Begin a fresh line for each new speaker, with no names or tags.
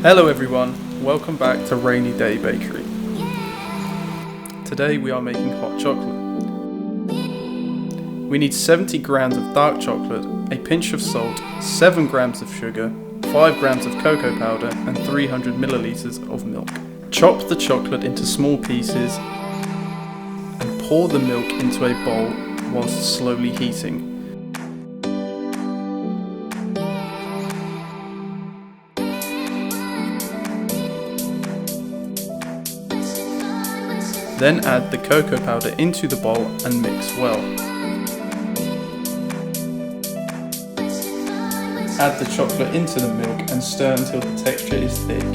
Hello everyone, welcome back to Rainy Day Bakery. Today we are making hot chocolate. We need 70 grams of dark chocolate, a pinch of salt, 7 grams of sugar, 5 grams of cocoa powder and 300 milliliters of milk. Chop the chocolate into small pieces and pour the milk into a bowl whilst slowly heating. Then add the cocoa powder into the bowl and mix well. Add the chocolate into the milk and stir until the texture is thick.